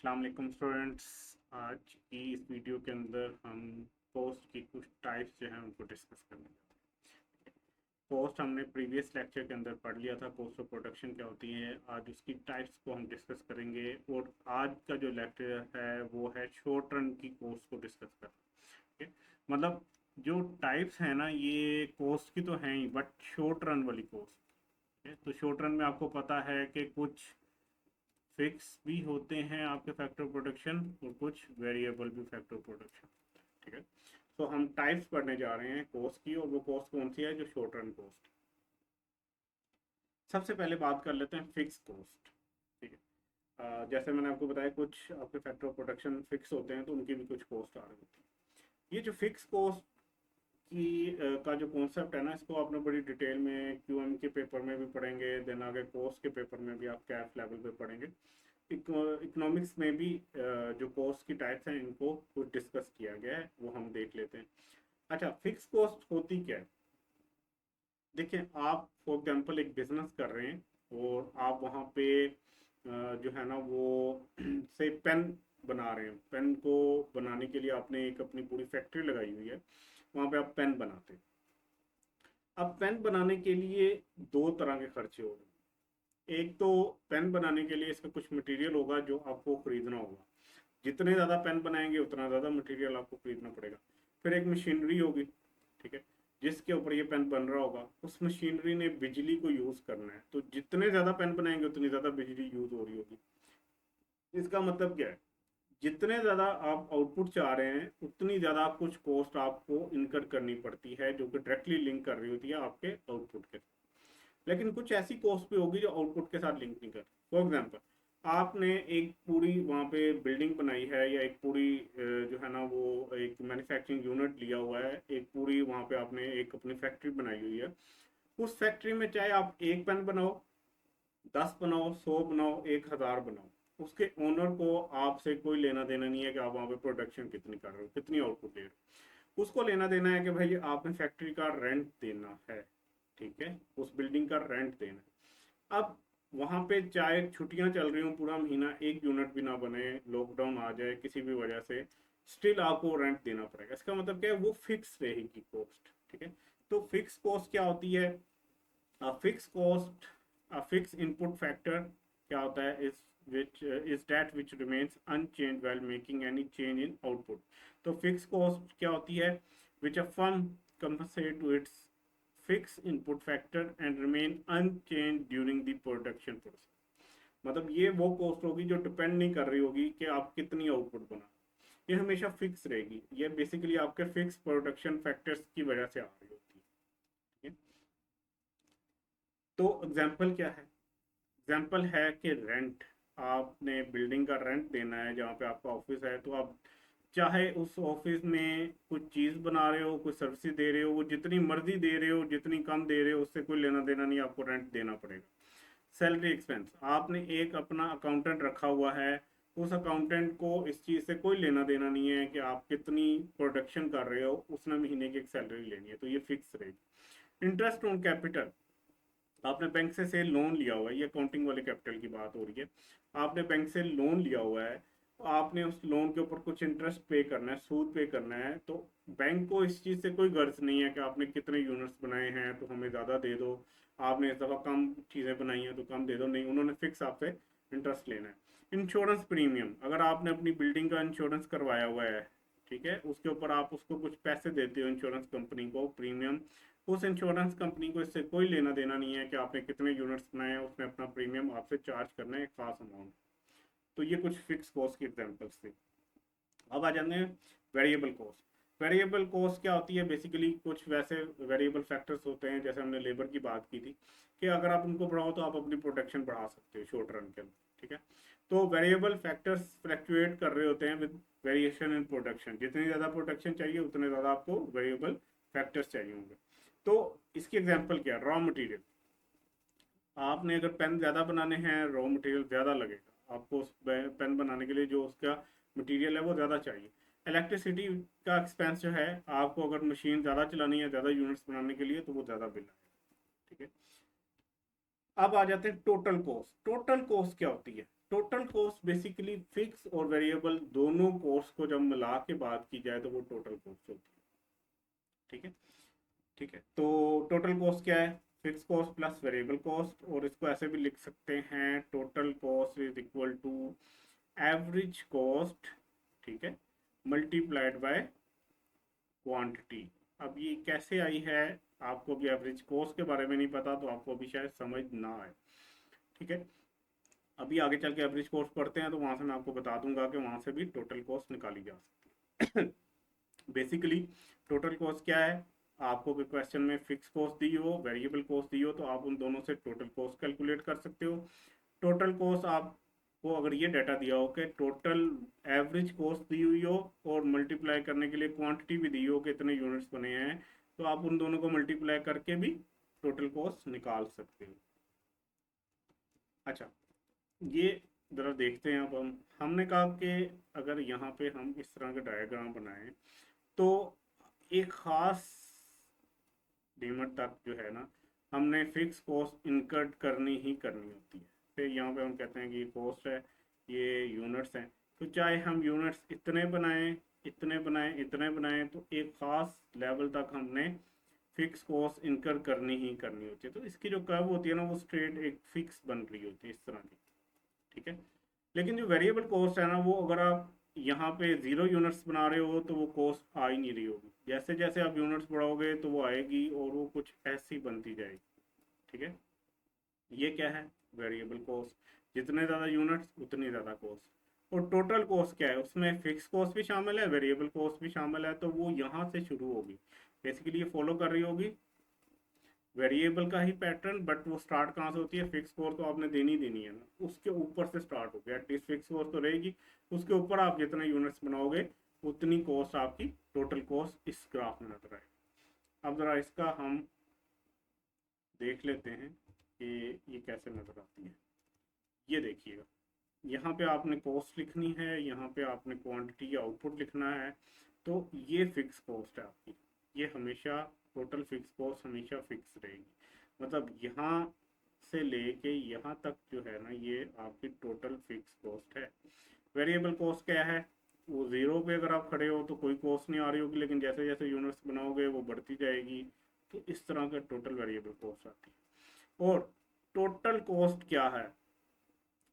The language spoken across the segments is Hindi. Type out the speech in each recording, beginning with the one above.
अस्सलाम वालेकुम स्टूडेंट्स। आज की इस वीडियो के अंदर हम पोस्ट की कुछ टाइप्स जो हैं उनको डिस्कस करेंगे। पोस्ट हमने प्रीवियस लेक्चर के अंदर पढ़ लिया था, पोस्ट ऑफ प्रोडक्शन क्या होती है। आज उसकी टाइप्स को हम डिस्कस करेंगे और आज का जो लेक्चर है वो है शॉर्ट रन की पोस्ट को डिस्कस करेंगे। मतलब जो टाइप्स हैं ना, ये कोस्ट की तो हैं ही, बट शॉर्ट रन वाली कोस्ट। तो शॉर्ट रन में आपको पता है कि कुछ फिक्स भी होते हैं आपके फैक्टर प्रोडक्शन और कुछ वेरिएबल भी फैक्टर प्रोडक्शन। ठीक है, तो हम टाइप्स पढ़ने जा रहे हैं कोस्ट की, और वो कोस्ट कौन सी है? जो शॉर्ट रन कोस्ट। सबसे पहले बात कर लेते हैं फिक्स कोस्ट। ठीक है, जैसे मैंने आपको बताया कुछ आपके फैक्टर प्रोडक्शन फिक्स होते हैं तो उनकी भी कुछ कॉस्ट आ रही होती है। ये जो फिक्स कॉस्ट की का जो कॉन्सेप्ट है ना, इसको आपने बड़ी डिटेल में क्यूएम के पेपर में भी पढ़ेंगे, देन आगे कोस्ट के पेपर में भी आप कैफ लेवल पे पढ़ेंगे। इकोनॉमिक्स में भी जो कॉस्ट की टाइप्स हैं इनको कुछ डिस्कस किया गया है, वो हम देख लेते हैं। अच्छा, फिक्स कॉस्ट होती क्या है? देखिए, आप फॉर एग्जांपल एक बिजनेस कर रहे हैं और आप वहाँ पे जो है ना वो से पेन बना रहे हैं। पेन को बनाने के लिए आपने एक अपनी पूरी फैक्ट्री लगाई हुई है, वहाँ पे आप पेन बनाते हैं। अब पेन बनाने के लिए दो तरह के खर्चे हो रहे हैं। एक तो पेन बनाने के लिए इसका कुछ मटेरियल होगा जो आपको खरीदना होगा। जितने ज़्यादा पेन बनाएंगे उतना ज़्यादा मटेरियल आपको खरीदना पड़ेगा। फिर एक मशीनरी होगी, ठीक है, जिसके ऊपर ये पेन बन रहा होगा। उस मशीनरी ने बिजली को यूज़ करना है, तो जितने ज़्यादा पेन बनाएंगे उतनी ज़्यादा बिजली यूज़ हो रही होगी। इसका मतलब क्या है? जितने ज़्यादा आप आउटपुट चाह रहे हैं उतनी ज़्यादा कुछ कॉस्ट आपको इनकर करनी पड़ती है, जो कि डायरेक्टली लिंक कर रही होती है आपके आउटपुट के। लेकिन कुछ ऐसी कॉस्ट भी होगी जो आउटपुट के साथ लिंक नहीं कर। फॉर एग्जांपल, आपने एक पूरी वहाँ पे बिल्डिंग बनाई है, या एक पूरी जो है ना वो एक मैन्युफैक्चरिंग यूनिट लिया हुआ है, एक पूरी वहाँ पे आपने एक अपनी फैक्ट्री बनाई हुई है। उस फैक्ट्री में चाहे आप एक पेन बनाओ, 10 बनाओ, 100 बनाओ, 1000 बनाओ, उसके ओनर को आपसे कोई लेना देना नहीं है कि आप वहाँ पे प्रोडक्शन कितनी कर रहे हो, कितनी आउटपुट दे रहे हो। उसको लेना देना है कि भाई आपने फैक्ट्री का रेंट देना है, ठीक है, उस बिल्डिंग का रेंट देना है। अब वहाँ पे चाहे छुट्टियां चल रही हो, पूरा महीना एक यूनिट भी ना बने, लॉकडाउन आ जाए किसी भी वजह से, स्टिल आपको रेंट देना पड़ेगा। इसका मतलब क्या है? वो फिक्स रहेगी कॉस्ट। ठीक है, तो फिक्स कॉस्ट क्या होती है? Fix cost, fix input factor क्या होता है? इस which is that which remains unchanged while making any change in output। तो फिक्स कॉस्ट क्या होती है? which a firm compensate to its fixed input factor and remain unchanged during the production process। मतलब ये वो कॉस्ट होगी जो डिपेंड नहीं कर रही होगी कि आप कितनी आउटपुट बना, ये हमेशा फिक्स रहेगी। ये बेसिकली आपके फिक्स प्रोडक्शन फैक्टर्स की वजह से आ रही होती है। ठीक है, तो एग्जाम्पल क्या है? एग्जाम्पल है कि रेंट, आपने बिल्डिंग का रेंट देना है जहाँ पे आपका ऑफिस है, तो आप चाहे उस ऑफिस में कुछ चीज़ बना रहे हो, कुछ सर्विस दे रहे हो, वो जितनी मर्जी दे रहे हो, जितनी कम दे रहे हो, उससे कोई लेना देना नहीं, आपको रेंट देना पड़ेगा। सैलरी एक्सपेंस, आपने एक अपना अकाउंटेंट रखा हुआ है, उस अकाउंटेंट को इस चीज़ से कोई लेना देना नहीं है कि आप कितनी प्रोडक्शन कर रहे हो, उसने महीने की एक सैलरी लेनी है, तो ये फिक्स रहेगी। इंटरेस्ट ऑन कैपिटल, आपने बैंक से लोन लिया हुआ है, ये अकाउंटिंग वाले कैपिटल की बात हो रही है। आपने बैंक से लोन लिया हुआ है, तो आपने उस लोन के ऊपर कुछ इंटरेस्ट पे करना है, सूद पे करना है, तो बैंक को इस चीज़ से कोई गर्ज नहीं है कि आपने कितने यूनिट्स बनाए हैं तो हमें ज़्यादा दे दो, आपने इस दफ़ा कम चीज़ें बनाई हैं तो कम दे दो। नहीं, उन्होंने फिक्स आपसे इंटरेस्ट लेना है। इंश्योरेंस प्रीमियम, अगर आपने अपनी बिल्डिंग का इंश्योरेंस करवाया हुआ है, ठीक है, उसके ऊपर आप उसको कुछ पैसे देते हो इंश्योरेंस कंपनी को, प्रीमियम, उस इंश्योरेंस कंपनी को इससे कोई लेना देना नहीं है कि आपने कितने यूनिट्स बनाए हैं, उसने अपना प्रीमियम आपसे चार्ज करना है एक खास अमाउंट। तो ये कुछ फिक्स कॉस्ट के एग्जांपल्स थे। अब आ जाते हैं वेरिएबल कॉस्ट। वेरिएबल कॉस्ट क्या होती है? बेसिकली कुछ वैसे वेरिएबल फैक्टर्स होते हैं, जैसे हमने लेबर की बात की थी, कि अगर आप उनको बढ़ाओ तो आप अपनी प्रोडक्शन बढ़ा सकते हो शॉर्ट रन के अंदर। ठीक है, तो वेरिएबल फैक्टर्स फ्लक्चुएट कर रहे होते हैं विद वेरिएशन इन प्रोडक्शन। जितनी ज़्यादा प्रोडक्शन चाहिए उतने ज़्यादा आपको वेरिएबल फैक्टर्स चाहिए होंगे। तो इसकी एग्जांपल क्या है? रॉ मटेरियल, आपने अगर पेन ज़्यादा बनाने हैं, रॉ मटेरियल ज़्यादा लगेगा आपको उस पेन बनाने के लिए, जो उसका मटेरियल है वो ज़्यादा चाहिए। इलेक्ट्रिसिटी का एक्सपेंस जो है, आपको अगर मशीन ज़्यादा चलानी है, ज़्यादा यूनिट्स बनाने के लिए, तो वो ज़्यादा बिल आएगा। ठीक है, अब आ जाते हैं टोटल कॉस्ट। टोटल कॉस्ट क्या होती है? टोटल कॉस्ट बेसिकली फिक्स और वेरिएबल दोनों कॉस्ट को जब मिला के बात की जाए तो वो टोटल कॉस्ट होती है। ठीक है, ठीक है। तो टोटल कॉस्ट क्या है? Fix cost plus variable cost, और इसको ऐसे भी लिख सकते हैं, total cost is equal to average cost, ठीक है, मल्टीप्लाइड बाय क्वांटिटी। अब ये कैसे आई है? आपको भी एवरेज कॉस्ट के बारे में नहीं पता तो आपको अभी शायद समझ ना आए। ठीक है, अभी आगे चल के एवरेज कॉस्ट पढ़ते हैं तो वहां से मैं आपको बता दूंगा कि वहां से भी टोटल कॉस्ट निकाली जा सकती है। बेसिकली टोटल कॉस्ट क्या है? आपको कोई क्वेश्चन में फिक्स कॉस्ट दी हो, वेरिएबल कॉस्ट दी हो, तो आप उन दोनों से टोटल कॉस्ट कैलकुलेट कर सकते हो। टोटल कॉस्ट आपको अगर ये डाटा दिया हो कि टोटल एवरेज कॉस्ट दी हुई हो और मल्टीप्लाई करने के लिए क्वांटिटी भी दी हो कि इतने यूनिट्स बने हैं, तो आप उन दोनों को मल्टीप्लाई करके भी टोटल कॉस्ट निकाल सकते हो। अच्छा, ये ज़रा देखते हैं। अब हमने कहा कि अगर यहाँ पे हम इस तरह का डायग्राम बनाएं तो एक ख़ास लिमिट तक जो है ना, हमने फिक्स कॉस्ट इनकर्ड करनी ही करनी होती है। फिर यहाँ पे हम कहते हैं कि ये कॉस्ट है, ये यूनिट्स हैं, तो चाहे हम यूनिट्स इतने बनाएं, इतने बनाएं, इतने बनाएं, तो एक ख़ास लेवल तक हमने फिक्स कॉस्ट इनकर करनी ही करनी होती है। तो इसकी जो कर्व होती है ना, वो स्ट्रेट एक फिक्स बन रही होती है इस तरह की। ठीक है, लेकिन जो वेरिएबल कॉस्ट है ना, वो अगर आप यहाँ पे 0 यूनिट्स बना रहे हो तो वो कॉस्ट आ ही नहीं रही होगी। जैसे जैसे आप यूनिट्स बढ़ाओगे तो वो आएगी और वो कुछ ऐसी बनती जाएगी। ठीक है, ये क्या है? Variable cost. जितने ज़्यादा यूनिट्स उतनी ज़्यादा कॉस्ट। और टोटल कॉस्ट क्या है? उसमें फिक्स कॉस्ट भी शामिल है, वेरिएबल कॉस्ट भी शामिल है, तो वो यहाँ से शुरू होगी। बेसिकली ये फॉलो कर रही होगी वेरिएबल का ही पैटर्न, बट वो स्टार्ट कहाँ से होती है? फिक्स कॉस्ट तो आपने देनी देनी है ना, उसके ऊपर से स्टार्ट होगी। एटलीस्ट फिक्स कॉस्ट तो रहेगी, उसके ऊपर आप जितने यूनिट्स बनाओगे उतनी कॉस्ट आपकी टोटल कॉस्ट इस ग्राफ में नजर आएगी। अब ज़रा इसका हम देख लेते हैं कि ये कैसे नजर आती है। ये देखिएगा, यहाँ पे आपने कॉस्ट लिखनी है, यहाँ पे आपने क्वांटिटी या आउटपुट लिखना है। तो ये फिक्स कॉस्ट है आपकी, ये हमेशा टोटल फिक्स कॉस्ट हमेशा फिक्स रहेगी। मतलब यहाँ से लेके यहाँ तक जो है ना, ये आपकी टोटल फिक्स कॉस्ट है। वेरिएबल कॉस्ट क्या है? वो ज़ीरो पे अगर आप खड़े हो तो कोई कॉस्ट नहीं आ रही होगी, लेकिन जैसे जैसे यूनिट्स बनाओगे वो बढ़ती जाएगी। तो इस तरह का टोटल वेरिएबल कॉस्ट आती है। और टोटल कॉस्ट क्या है?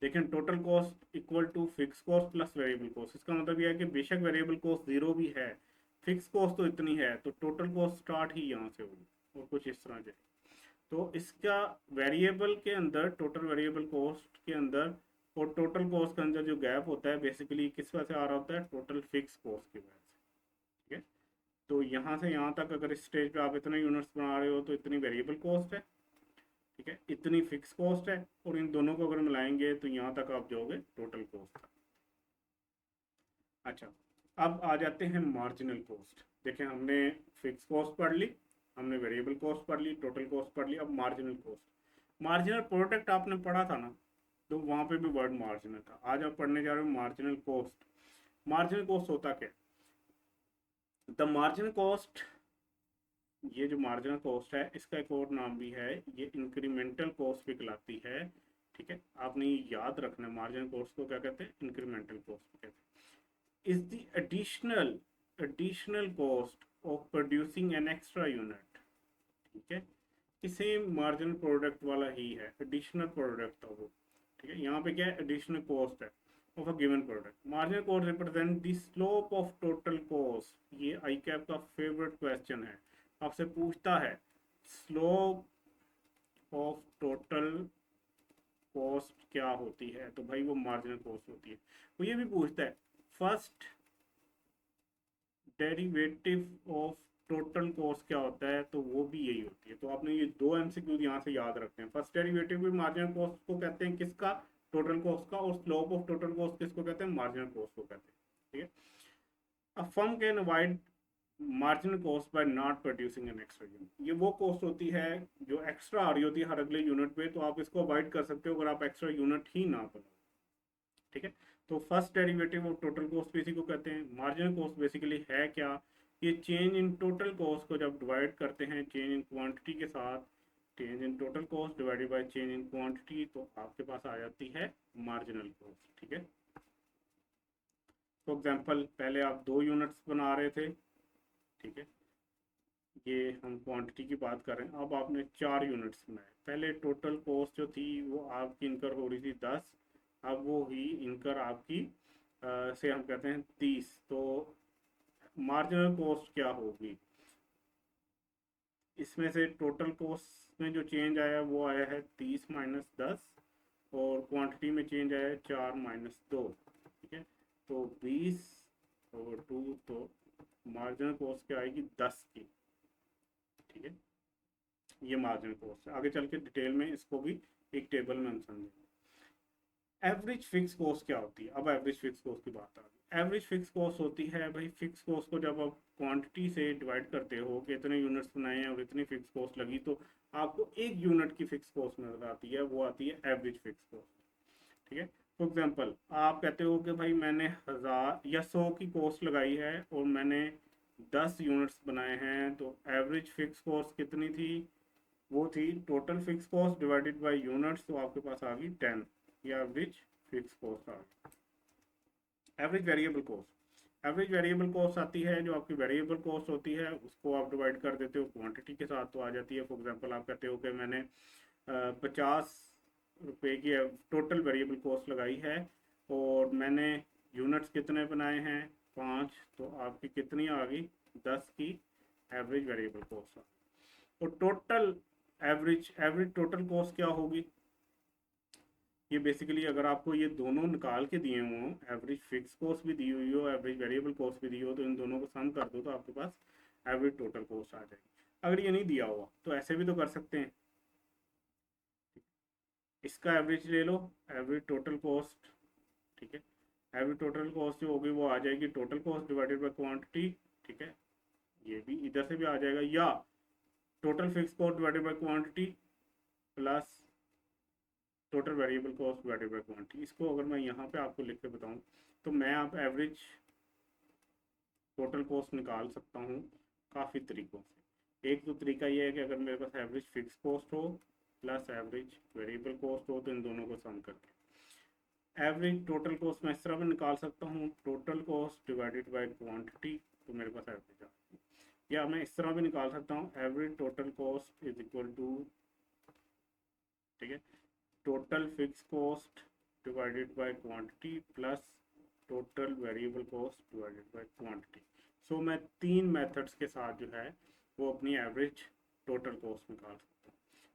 देखें, total cost equal to fix cost plus variable cost. इसका मतलब यह है कि बेशक वेरिएबल कॉस्ट 0 भी है, फिक्स कॉस्ट तो इतनी है, तो टोटल कॉस्ट स्टार्ट ही यहाँ से होगी और कुछ इस तरह से। तो इसका वेरिएबल के अंदर, टोटल वेरिएबल कॉस्ट के अंदर और टोटल कॉस्ट के अंदर जो गैप होता है, बेसिकली किस वजह से आ रहा होता है? टोटल फिक्स कॉस्ट की वजह से। ठीक है, तो यहाँ से यहाँ तक अगर इस स्टेज पे आप इतने यूनिट्स बना रहे हो तो इतनी वेरिएबल कॉस्ट है, ठीक है, इतनी फिक्स कॉस्ट है, और इन दोनों को अगर मिलाएंगे तो यहाँ तक आप जाओगे टोटल कॉस्ट। अच्छा, अब आ जाते हैं मार्जिनल कॉस्ट। देखें, हमने फिक्स कॉस्ट पढ़ ली, हमने वेरिएबल कॉस्ट पढ़ ली, टोटल कॉस्ट पढ़ ली, अब मार्जिनल कॉस्ट। मार्जिनल प्रोडक्ट आपने पढ़ा था ना, तो वहाँ पे भी वर्ड मार्जिनल था। आज आप पढ़ने जा रहे हो मार्जिनल कॉस्ट। मार्जिनल कॉस्ट होता क्या? द मार्जिनल कॉस्ट, ये जो मार्जिनल कॉस्ट है इसका एक और नाम भी है, ये इंक्रीमेंटल कॉस्ट भी कहलाती है। ठीक है, आपने ये याद रखना है, मार्जिनल कॉस्ट को क्या कहते हैं? इंक्रीमेंटल कॉस्ट कहते हैं। Is the additional cost of producing an extra unit. ठीक है, सेम मार्जिनल प्रोडक्ट वाला ही है, एडिशनल प्रोडक्ट था वो। ठीक है, यहाँ पे क्या है? एडिशनल कॉस्ट है of a given product. Marginal cost represent the slope of total cost. ये आई कैप का फेवरेट क्वेश्चन है, आपसे पूछता है स्लोप ऑफ टोटल कॉस्ट क्या होती है, तो भाई वो मार्जिनल कॉस्ट होती है। वो ये भी पूछता है first derivative of total cost क्या होता है, तो वो भी यही होती है। तो आपने ये दो एमसीक्यू यहाँ से याद रखते हैं। फर्स्ट डेरिवेटिव भी मार्जिनल कॉस्ट को कहते हैं, किसका? टोटल कॉस्ट का। और स्लोप ऑफ टोटल कॉस्ट किसको कहते हैं? मार्जिनल कॉस्ट को कहते हैं। ठीक है, a firm can avoid marginal cost by not producing an extra unit. ये वो कॉस्ट होती है जो एक्स्ट्रा आ रही होती है हर अगले यूनिट पे, तो आप इसको अवॉइड कर सकते हो अगर आप एक्स्ट्रा यूनिट ही ना बनाओ। ठीक है, तो first derivative of total cost भी इसी को कहते हैं। मार्जिनल कॉस्ट बेसिकली है क्या? ये चेंज इन टोटल कॉस्ट को जब डिवाइड करते हैं चेंज इन क्वांटिटी के साथ, change in total cost divided by change in quantity, तो आपके पास आ जाती है मार्जिनल कॉस्ट। ठीक है, फॉर एग्जांपल पहले आप 2 यूनिट्स बना रहे थे, ठीक है, ये हम क्वांटिटी की बात कर रहे हैं, अब आपने 4 यूनिट्स बनाए। पहले टोटल कॉस्ट जो थी वो आपकी इनकर हो रही थी 10, अब वो ही इनकर आपकी से हम कहते हैं 30, तो मार्जिनल कॉस्ट क्या होगी? इसमें से टोटल कॉस्ट में जो चेंज आया वो आया है 30 माइनस 10, और क्वांटिटी में चेंज आया है 4 माइनस 2। ठीक है, तो 20/2, तो मार्जिनल कॉस्ट क्या आएगी? 10 की। ठीक है, ये मार्जिनल कॉस्ट है। आगे चल के डिटेल में इसको भी एक टेबल में हम समझेंगे। एवरेज फिक्स कॉस्ट क्या होती है? अब एवरेज फिक्स कॉस्ट की बात आ गई। एवरेज फिक्स कॉस्ट होती है भाई, फिक्स कॉस्ट को जब आप क्वांटिटी से डिवाइड करते हो कि इतने यूनिट्स बनाए हैं और इतनी फिक्स कॉस्ट लगी, तो आपको एक यूनिट की फिक्स कॉस्ट नजर आती है, वो आती है एवरेज फिक्स कॉस्ट। ठीक है, फॉर एग्जाम्पल आप कहते हो कि भाई मैंने 1000 या 100 की कॉस्ट लगाई है और मैंने 10 यूनिट्स बनाए हैं, तो एवरेज फिक्स कॉस्ट कितनी थी? वो थी total fix cost divided by units, तो आपके पास आ गई 10। ये एवरेज फिक्स कॉस्ट आ गई। Average variable cost, average variable cost आती है, जो आपकी वेरिएबल कॉस्ट होती है उसको आप डिवाइड कर देते हो क्वांटिटी के साथ, तो आ जाती है। फॉर एग्जांपल आप कहते हो कि मैंने 50 रुपए की टोटल वेरिएबल कॉस्ट लगाई है और मैंने यूनिट्स कितने बनाए हैं? 5, तो आपकी कितनी आ गई? 10 की एवरेज वेरिएबल कॉस्ट आ गई। और टोटल एवरेज टोटल कॉस्ट क्या होगी? ये बेसिकली अगर आपको ये दोनों निकाल के दिए हों, एवरेज फिक्स कॉस्ट भी दी हुई हो, एवरेज वेरिएबल कॉस्ट भी दी हो, तो इन दोनों को सम कर दो तो आपके पास एवरेज टोटल कॉस्ट आ जाएगी। अगर ये नहीं दिया हुआ तो ऐसे भी तो कर सकते हैं, इसका एवरेज ले लो, एवरेज टोटल कॉस्ट। ठीक है, एवरेज टोटल कॉस्ट जो होगी वो आ जाएगी total cost divided by quantity. ठीक है, ये भी इधर से भी आ जाएगा, या total fix cost divided by quantity plus total variable cost divided by quantity. इसको अगर मैं यहाँ पे आपको लिख के बताऊँ, तो मैं आप एवरेज टोटल कॉस्ट निकाल सकता हूँ काफ़ी तरीक़ों से। एक तो तरीका ये है कि अगर मेरे पास एवरेज फिक्स कॉस्ट हो प्लस एवरेज वेरिएबल कॉस्ट हो, तो इन दोनों को सम करके एवरेज टोटल कॉस्ट मैं इस तरह भी निकाल सकता हूँ, total cost divided by quantity, तो मेरे पास एवरेज आ गई। या मैं इस तरह भी निकाल सकता हूँ, average total cost is equal to, ठीक है, total fix cost divided by quantity plus total variable cost divided by quantity. So मैं 3 मेथड्स के साथ जो है वो अपनी एवरेज टोटल कॉस्ट निकाल सकता हूँ।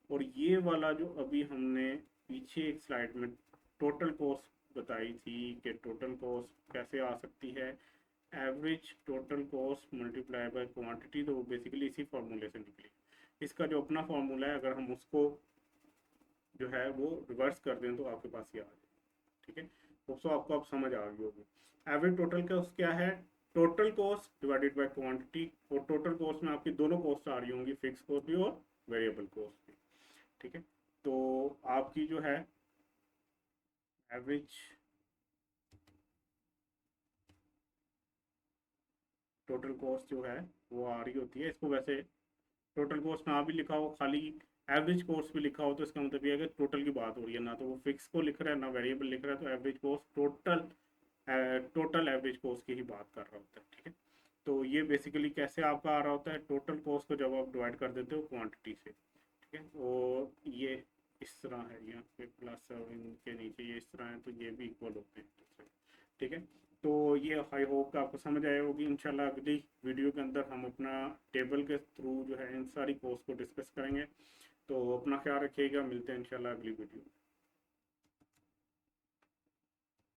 और ये वाला जो अभी हमने पीछे एक स्लाइड में टोटल कॉस्ट बताई थी कि टोटल कॉस्ट कैसे आ सकती है, average total cost multiply by quantity, तो वो बेसिकली इसी फार्मूले से निकली। इसका जो अपना फार्मूला है, अगर हम उसको जो है वो रिवर्स कर दें तो आपके पास ये आ जाए। ठीक है, दोस्तों आपको अब समझ आ गई होगी। एवरेज टोटल कॉस्ट क्या है? Total cost divided by quantity, और टोटल कॉस्ट में आपकी दोनों कॉस्ट आ रही होंगी, फिक्स कॉस्ट भी और वेरिएबल कॉस्ट भी। ठीक है, तो आपकी जो है एवरेज टोटल कॉस्ट जो है वो आ रही होती है। इसको वैसे टोटल कॉस्ट ना भी लिखा हो, खाली एवरेज कॉस्ट भी लिखा हो, तो इसका मतलब ये है कि टोटल की बात हो रही है, ना तो वो फिक्स को लिख रहा है ना वेरिएबल लिख रहा है, तो average cost total average cost की ही बात कर रहा होता है। ठीक है, तो ये बेसिकली कैसे आपका आ रहा होता है? टोटल कॉस्ट को जब आप डिवाइड कर देते हो क्वांटिटी से। ठीक है, और ये इस तरह है, यहाँ पे प्लस और इनके नीचे ये इस तरह है, तो ये भी इक्वल होते हैं। ठीक है, तो ये आई होप कि आपको समझ आया होगी। इंशाल्लाह अगली वीडियो के अंदर हम अपना टेबल के थ्रू जो है इन सारी कोर्स को डिस्कस करेंगे। तो अपना ख्याल रखिएगा, मिलते हैं इंशाल्लाह अगली वीडियो में।